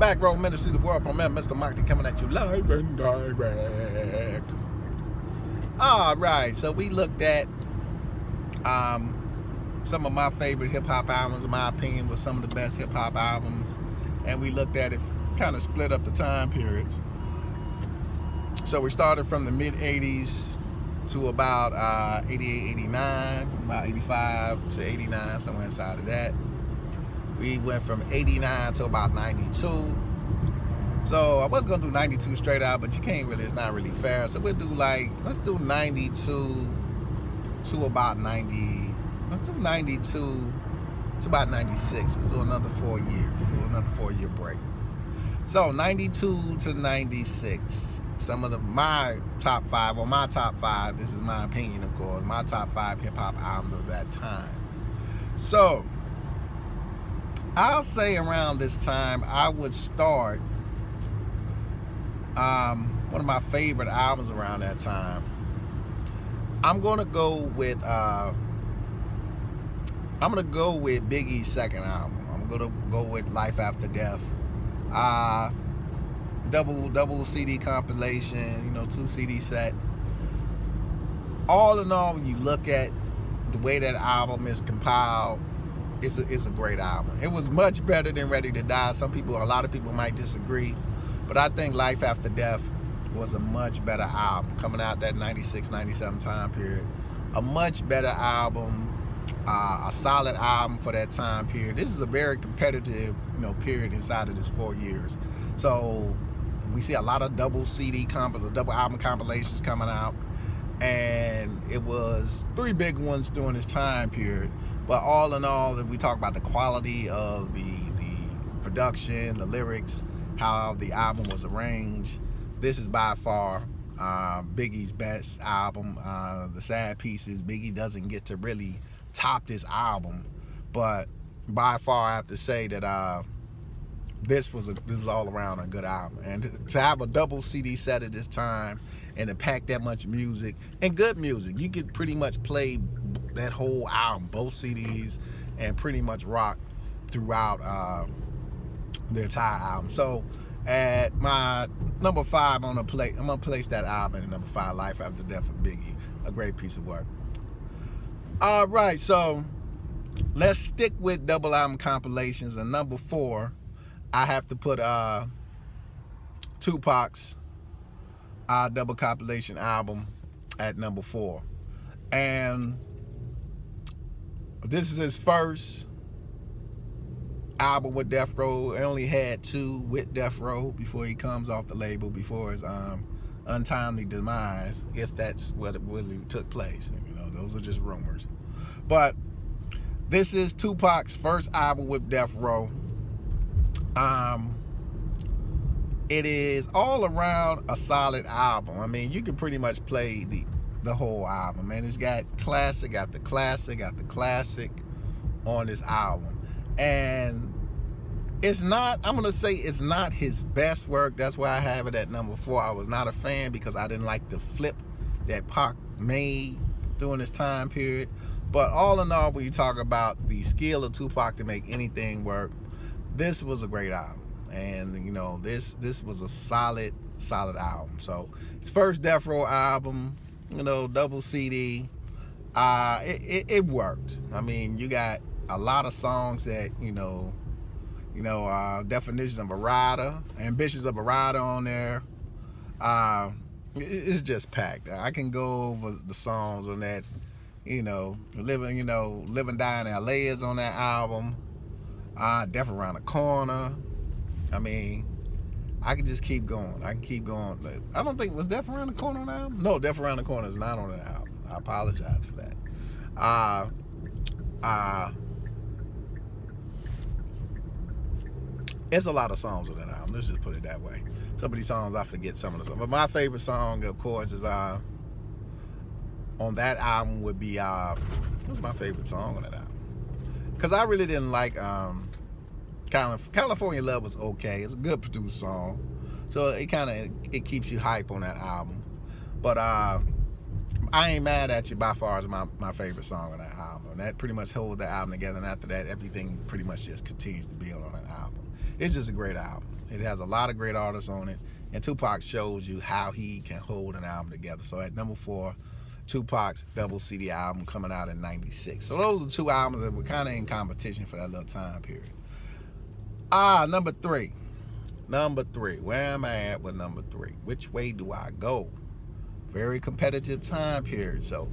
Back Row Ministry, the world premiere, Mr. Marty coming at you live and direct. All right, so we looked at some of my favorite hip-hop albums, in my opinion, was some of the best hip-hop albums. And we looked at it, kind of split up the time periods. So we started from the mid-'80s to about 88, 89, about 85 to 89, somewhere inside of that. We went from 89 to about 92. So I was gonna do 92 straight out, but you can't really, it's not really fair. So we'll do let's do 92 to about 90, let's do 92 to about 96. Let's do another 4 years, do another 4-year break. So 92 to 96, some of my top five, this is my opinion of course, my top 5 hip hop albums of that time. So I'll say around this time I would start one of my favorite albums around that time. I'm gonna go with Biggie's second album. I'm gonna go with Life After Death. Double CD compilation, 2 CD set. All in all, when you look at the way that album is compiled, it's a great album. It was much better than Ready to Die. A lot of people might disagree, but I think Life After Death was a much better album coming out that 96, 97 time period. A much better album, a solid album for that time period. This is a very competitive, period inside of this 4 years. So we see a lot of double album compilations coming out, and it was 3 big ones during this time period. But all in all, if we talk about the quality of the production, the lyrics, how the album was arranged, this is by far Biggie's best album. The sad piece is Biggie doesn't get to really top this album, but by far I have to say that this was all around a good album. And to have a double CD set at this time and to pack that much music, and good music, you could pretty much play that whole album, both CDs, and pretty much rock throughout the entire album. So at my number 5 I'm gonna place that album at number 5, Life After Death of Biggie. A great piece of work. All right, so let's stick with double album compilations. And number 4, I have to put Tupac's double compilation album at number 4. And this is his first album with Death Row. He only had 2 with Death Row before he comes off the label, before his untimely demise, if that's what it really took place. Those are just rumors. But this is Tupac's first album with Death Row. It is all around a solid album. I mean, you can pretty much play the whole album, man. It's got classic after classic after classic on this album. And it's not his best work. That's why I have it at number 4. I was not a fan because I didn't like the flip that Pac made during this time period. But all in all, when you talk about the skill of Tupac to make anything work, this was a great album. And this was a solid album. So his first Death Row album, double CD, it worked. I mean, you got a lot of songs that Definitions of a Rider, Ambitions of a Rider on there. It's just packed. I can go over the songs on that. Living Dying in LA is on that album. Death Around the Corner. I mean, I can just keep going. I don't think, was Death Around the Corner on the album? No, Death Around the Corner is not on the album. I apologize for that. It's a lot of songs on that album. Let's just put it that way. Some of these songs, I forget some of the songs. But my favorite song, of course, is on that album would be, what's my favorite song on that album? Because I really didn't like California Love was okay. It's a good produced song. So it keeps you hype on that album. But I Ain't Mad At You by far is my favorite song on that album. And that pretty much holds the album together. And after that, everything pretty much just continues to build on that album. It's just a great album. It has a lot of great artists on it, and Tupac shows you how he can hold an album together. So at number 4, Tupac's double CD album coming out in '96. So those are 2 albums that were kind of in competition for that little time period. Number 3. Number 3. Where am I at with number 3? Which way do I go? Very competitive time period. So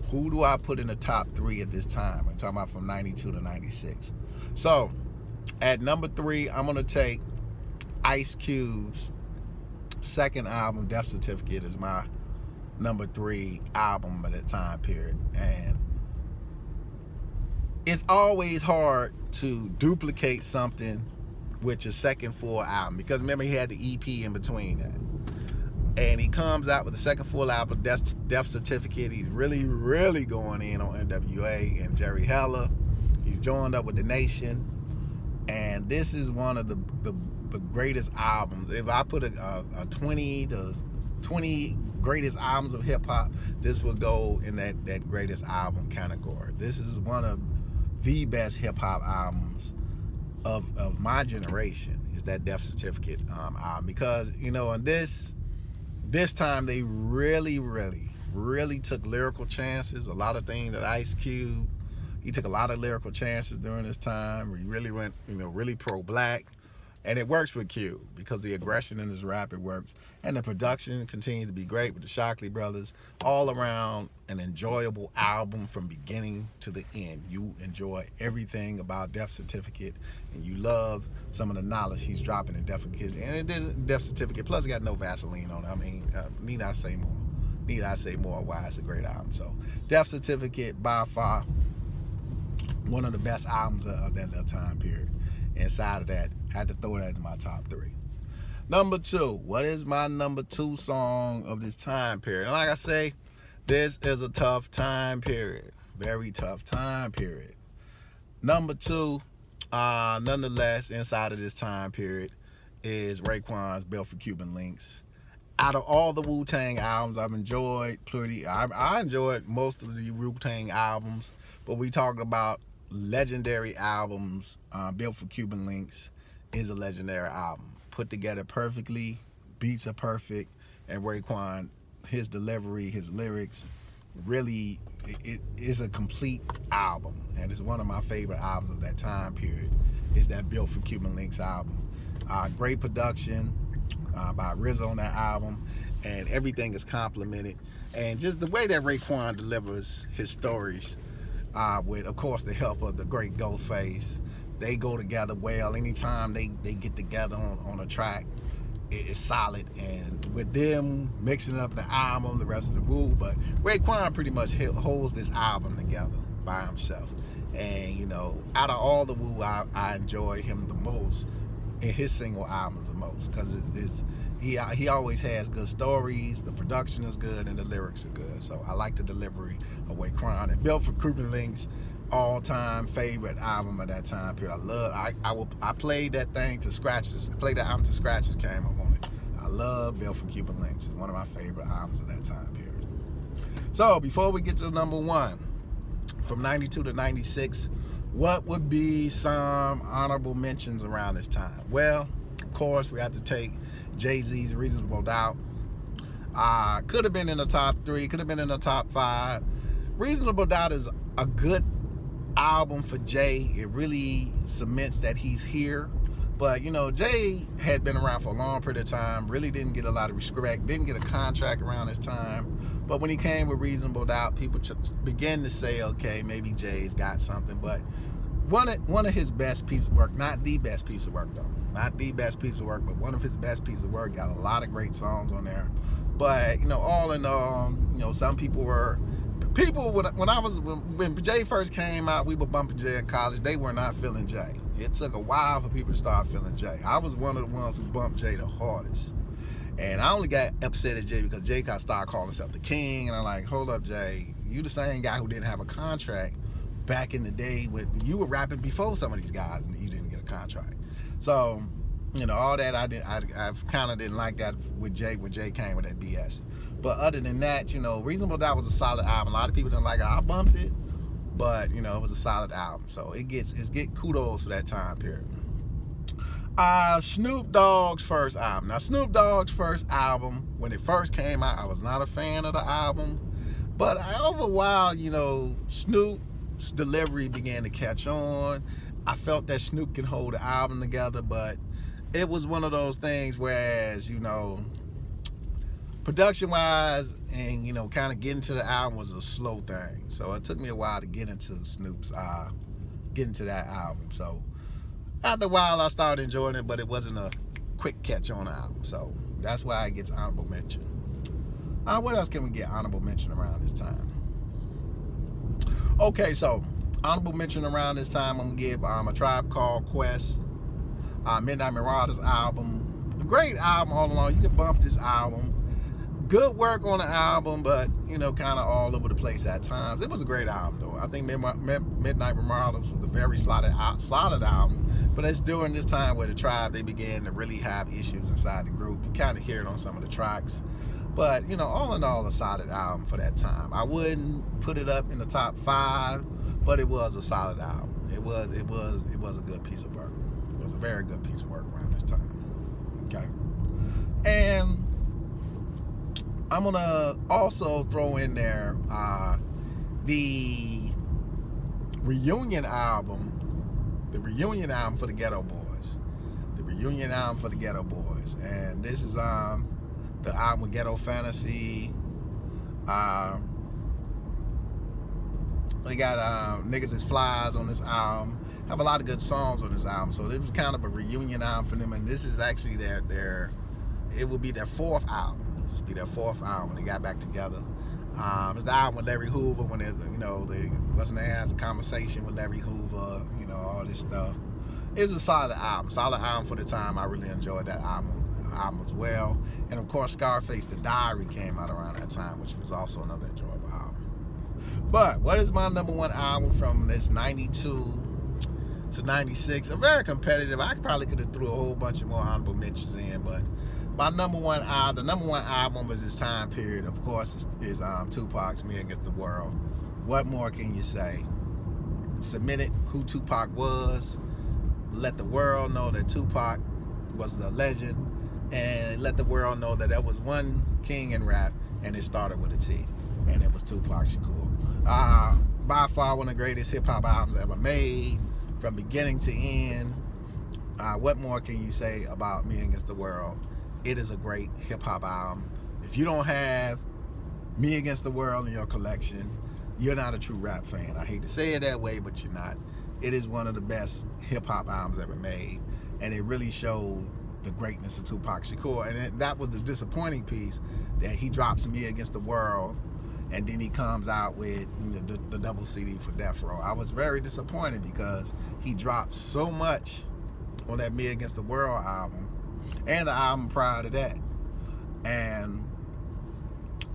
who do I put in the top 3 at this time? I'm talking about from 92 to 96. So at number 3, I'm going to take Ice Cube's second album, Death Certificate, is my number 3 album of that time period. And it's always hard to duplicate something with your second full album, because remember, he had the EP in between that. And he comes out with the second full album, Death Certificate. He's really, really going in on NWA and Jerry Heller. He's joined up with The Nation. And this is one of the greatest albums. If I put a 20 to 20 greatest albums of hip-hop, this will go in that greatest album category. This is one of the best hip-hop albums of my generation, is that Death Certificate album. Because, you know, on this time, they really took lyrical chances. A lot of things that Ice Cube, he took a lot of lyrical chances during this time. He really went, you know, really pro-black. And it works with Cube because the aggression in his rap, it works. And the production continues to be great with the Shockley brothers. All around an enjoyable album from beginning to the end. You enjoy everything about Death Certificate, and you love some of the knowledge he's dropping in Death Certificate. And it is Death Certificate, plus it got no Vaseline on it. I mean, need I say more? Need I say more why it's a great album? So Death Certificate, by far, one of the best albums of that little time period. Inside of that, had to throw that in my top 3. Number 2. What is my number 2 song of this time period? And like I say, this is a tough time period. Very tough time period. Number 2, nonetheless, inside of this time period, is Raekwon's Built for Cuban Links. Out of all the Wu-Tang albums, I've enjoyed plenty. I enjoyed most of the Wu-Tang albums, but we talked about legendary albums. Built for Cuban Links is a legendary album, put together perfectly, beats are perfect, and Raekwon, his delivery, his lyrics, really, it is a complete album, and it's one of my favorite albums of that time period, is that Built for Cuban Links album. Great production by RZA on that album, and everything is complimented, and just the way that Raekwon delivers his stories, with, of course, the help of the great Ghostface. They go together well. Anytime they get together on a track, it's solid. And with them mixing up the album, the rest of the Wu, but Raekwon pretty much holds this album together by himself. And, you know, out of all the Wu, I enjoy him the most, and his single albums the most, because he always has good stories, the production is good, and the lyrics are good. So I like the delivery of Raekwon. And Built for Cuban Links, all-time favorite album of that time period. I played that thing to scratches. I played that album to scratches, came up on it. I love Built for Cuban Links. It's one of my favorite albums of that time period. So before we get to number 1, from 92 to 96, what would be some honorable mentions around this time? Well, of course, we have to take Jay-Z's Reasonable Doubt. Could have been in the top 3, could have been in the top 5. Reasonable Doubt is a good album for Jay. It really cements that he's here. But, you know, Jay had been around for a long period of time, really didn't get a lot of respect, didn't get a contract around this time. But when he came with Reasonable Doubt, people began to say, okay, maybe Jay's got something. But one of his best pieces of work, not the best piece of work though, not the best piece of work, but one of his best pieces of work, got a lot of great songs on there. But, you know, all in all, you know, some people when Jay first came out, we were bumping Jay in college. They were not feeling Jay. It took a while for people to start feeling Jay. I was one of the ones who bumped Jay the hardest. And I only got upset at Jay because Jay started calling himself the king. And I'm like, hold up, Jay. You the same guy who didn't have a contract back in the day. You were rapping before some of these guys and you didn't get a contract. So, you know, all that, I kind of didn't like that with Jay when Jay came with that BS. But other than that, you know, Reasonable Doubt was a solid album. A lot of people didn't like it. I bumped it, but, you know, it was a solid album. So it get kudos for that time period. Snoop Dogg's first album. Now, Snoop Dogg's first album, when it first came out, I was not a fan of the album. But over a while, Snoop's delivery began to catch on. I felt that Snoop can hold the album together, but it was one of those things whereas, production-wise and, kind of getting to the album was a slow thing. So it took me a while to get into that album. So after a while, I started enjoying it, but it wasn't a quick catch-on album. So that's why it gets honorable mention. What else can we get honorable mention around this time? Okay, so honorable mention around this time, I'm going to give A Tribe Called Quest, Midnight Marauders album. A great album all along. You can bump this album. Good work on the album, but, kind of all over the place at times. It was a great album, though. I think Midnight Marauders was a very solid album. But it's during this time where the Tribe, they began to really have issues inside the group. You kind of hear it on some of the tracks. But, all in all, a solid album for that time. I wouldn't put it up in the top 5, but it was a solid album. It was a good piece of work. It was a very good piece of work around this time. Okay. And I'm going to also throw in there the reunion album for the Ghetto Boys. The reunion album for the Ghetto Boys. And this is the album with Ghetto Fantasy. They got Niggas Is Flies on this album. Have a lot of good songs on this album. So it was kind of a reunion album for them. And this is actually it will be their 4th album. This will be their 4th album when they got back together. It's the album with Larry Hoover when they has a conversation with Larry Hoover, all this stuff. It's a solid album for the time. I really enjoyed that album as well. And of course, Scarface The Diary came out around that time, which was also another enjoyable album. But what is my number 1 album from this 92 to 96? A very competitive. I probably could have threw a whole bunch of more honorable mentions in, but the number 1 album of this time period, of course, is Tupac's Me Against the World. What more can you say? Cemented who Tupac was, let the world know that Tupac was the legend, and let the world know that there was one king in rap, and it started with a T, and it was Tupac Shakur. By far one of the greatest hip-hop albums ever made, from beginning to end. What more can you say about Me Against the World? It is a great hip-hop album. If you don't have Me Against the World in your collection, you're not a true rap fan. I hate to say it that way, but you're not. It is one of the best hip-hop albums ever made, and it really showed the greatness of Tupac Shakur. And that was the disappointing piece, that he drops Me Against the World, and then he comes out with the double CD for Death Row. I was very disappointed because he dropped so much on that Me Against the World album, and the album prior to that. And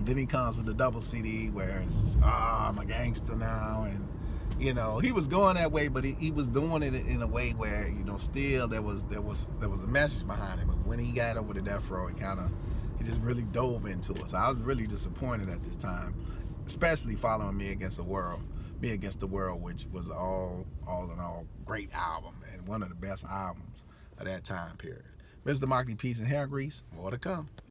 then he comes with the double CD where it's I'm a gangster now, and he was going that way, but he was doing it in a way where still there was a message behind it. But when he got over to Death Row, he just really dove into it. So I was really disappointed at this time, especially following Me Against the World, which was all in all great album and one of the best albums of that time period. Mr. Markley, peace and hair grease. More to come.